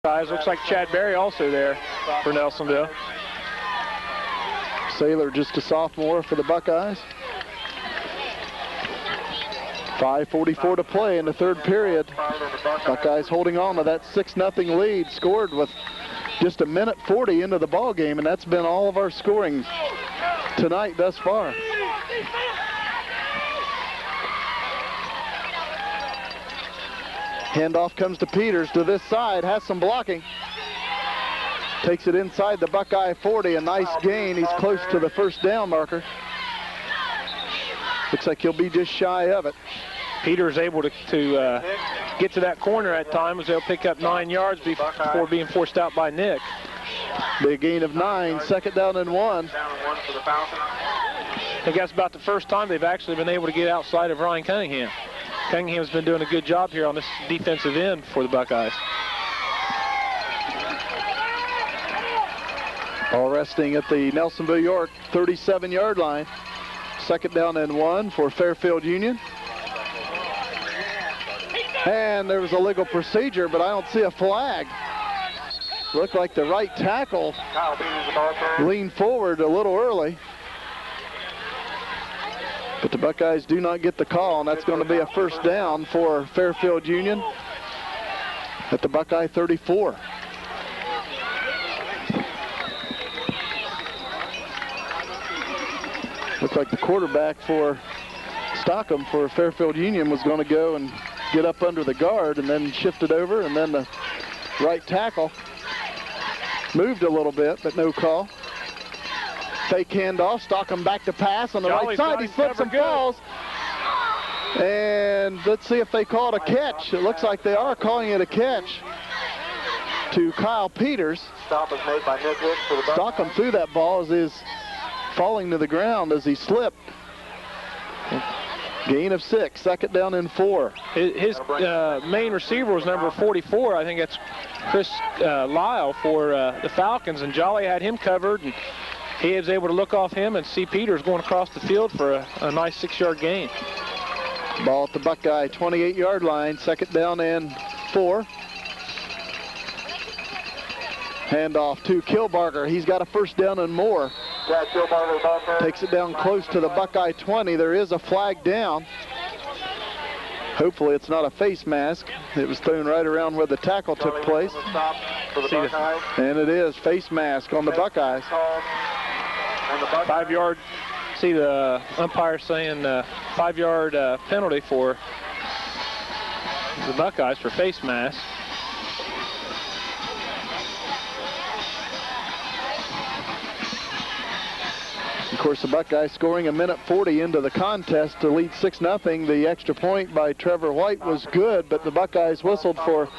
Guys, looks like Chad Berry also there for Nelsonville. Saylor just a sophomore for the Buckeyes. 5:44 to play in the third period. Buckeyes holding on to that 6-0 lead, scored with just a minute 40 into the ball game, and that's been all of our scoring tonight thus far. Handoff comes to Peters to this side, has some blocking. Takes it inside the Buckeye 40, a nice gain. He's close to the first down marker. Looks like he'll be just shy of it. Peters able to get to that corner at times. They'll pick up 9 yards before being forced out by Nick. Big gain of 9, second down and 1. I think that's about the first time they've actually been able to get outside of Ryan Cunningham. Cunningham's been doing a good job here on this defensive end for the Buckeyes. All resting at the Nelsonville-York 37-yard line. Second down and 1 for Fairfield Union. And there was a legal procedure, but I don't see a flag. Looked like the right tackle leaned forward a little early. But the Buckeyes do not get the call, and that's going to be a first down for Fairfield Union at the Buckeye 34. Looks like the quarterback for Stockham for Fairfield Union was going to go and get up under the guard and then shifted over, and then the right tackle moved a little bit, but no call. Fake handoff, Stockham back to pass on the right side. He slips and falls. And let's see if they call it a catch. It looks like they are calling it a catch to Kyle Peters. Stop is made by Nick Hicks for the Buckeyes. Stockham threw that ball as he's falling to the ground as he slipped. Gain of 6, second down and 4. His main receiver was number 44. I think that's Chris Lyle for the Falcons, and Jolly had him covered, and he was able to look off him and see Peters going across the field for a nice 6-yard gain. Ball at the Buckeye 28-yard line, second down and 4. Handoff to Kilbarger. He's got a first down and more. Takes it down close to the Buckeye 20. There is a flag down. Hopefully it's not a face mask. It was thrown right around where the tackle took place. And it is face mask on the Buckeyes. 5-yard. See the umpire saying 5-yard penalty for the Buckeyes for face mask. Of course, the Buckeyes scoring a minute 40 into the contest to lead 6-0. The extra point by Trevor White was good, but the Buckeyes whistled for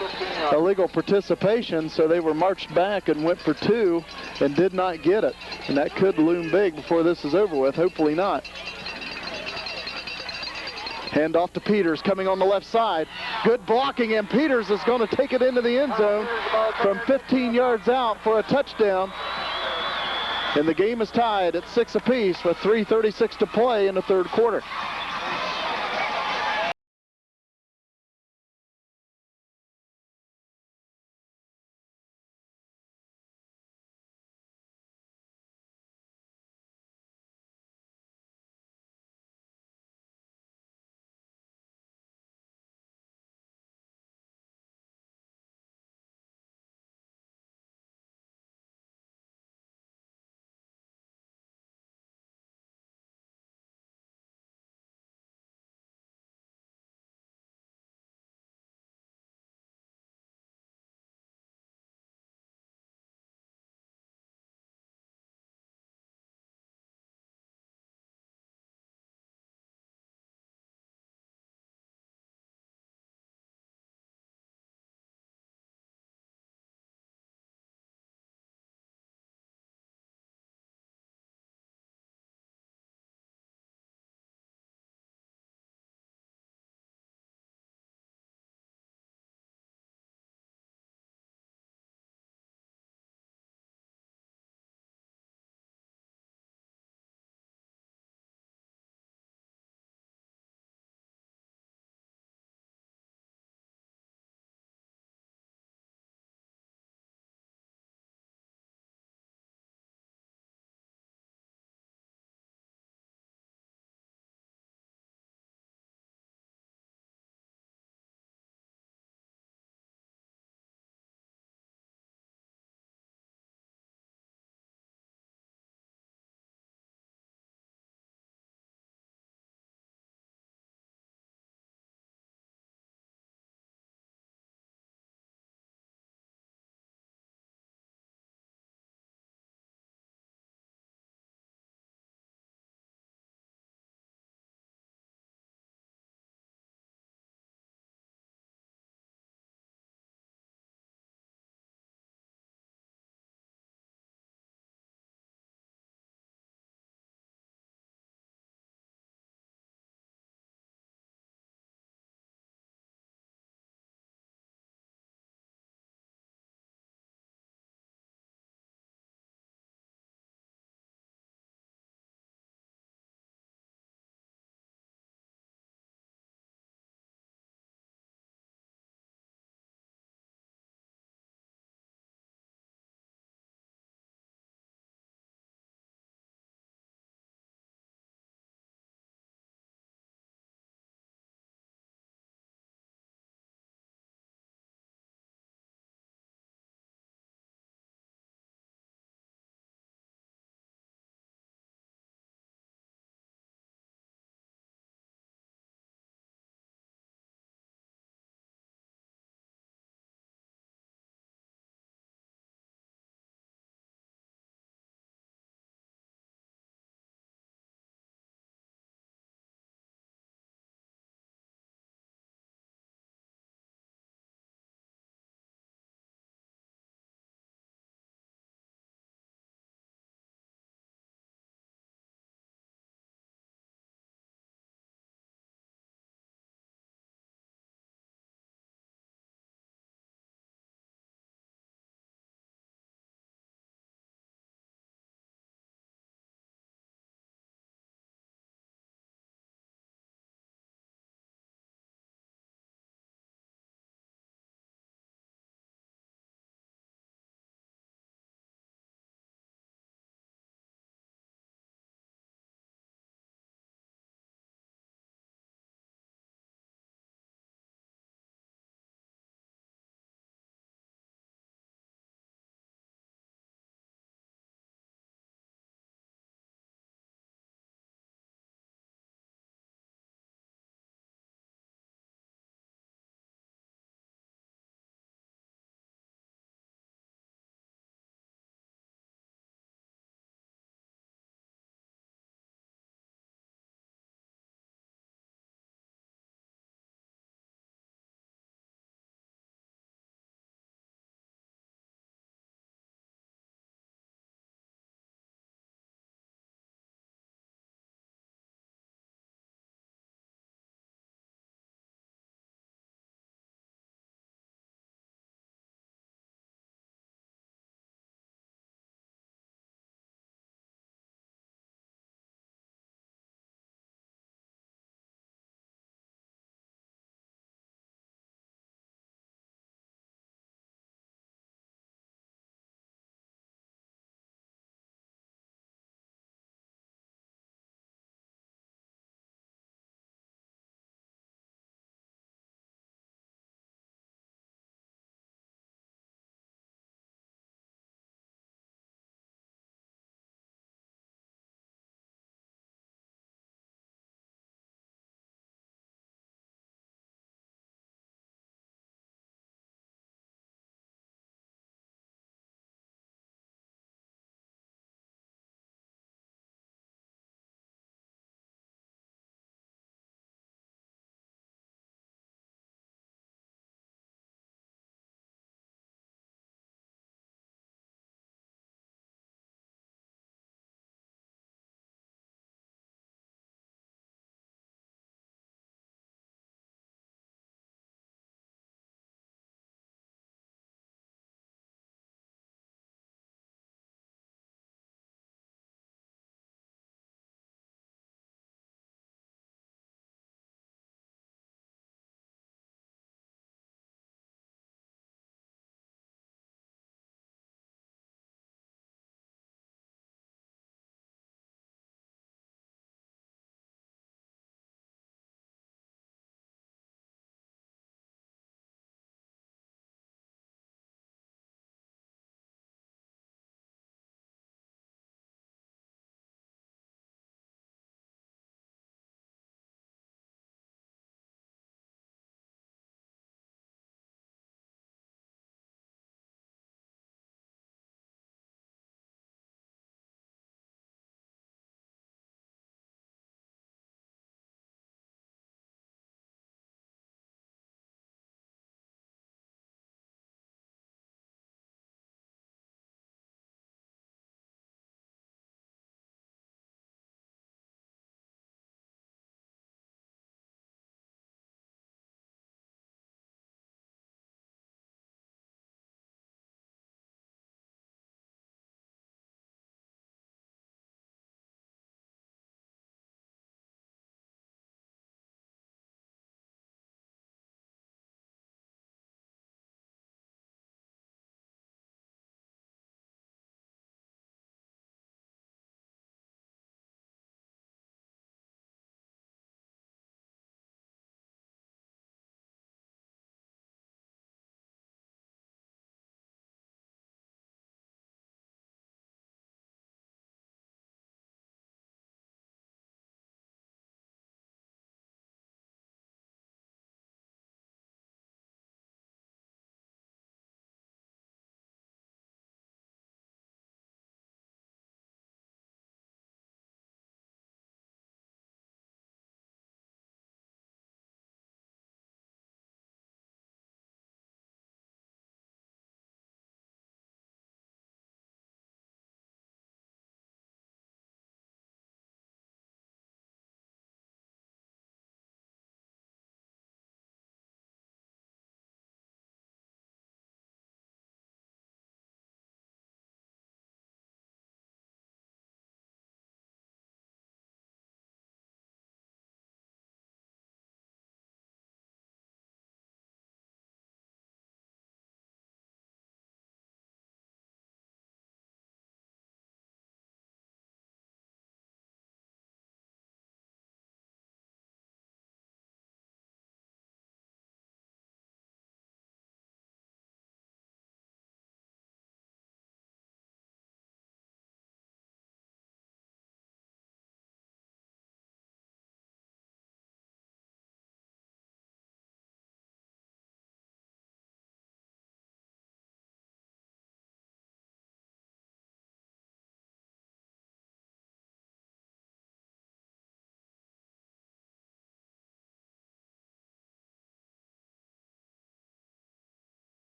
illegal participation, so they were marched back and went for 2 and did not get it. And that could loom big before this is over with. Hopefully not. Hand off to Peters coming on the left side. Good blocking, and Peters is going to take it into the end zone from 15 yards out for a touchdown. And the game is tied at 6 apiece with 3:36 to play in the third quarter.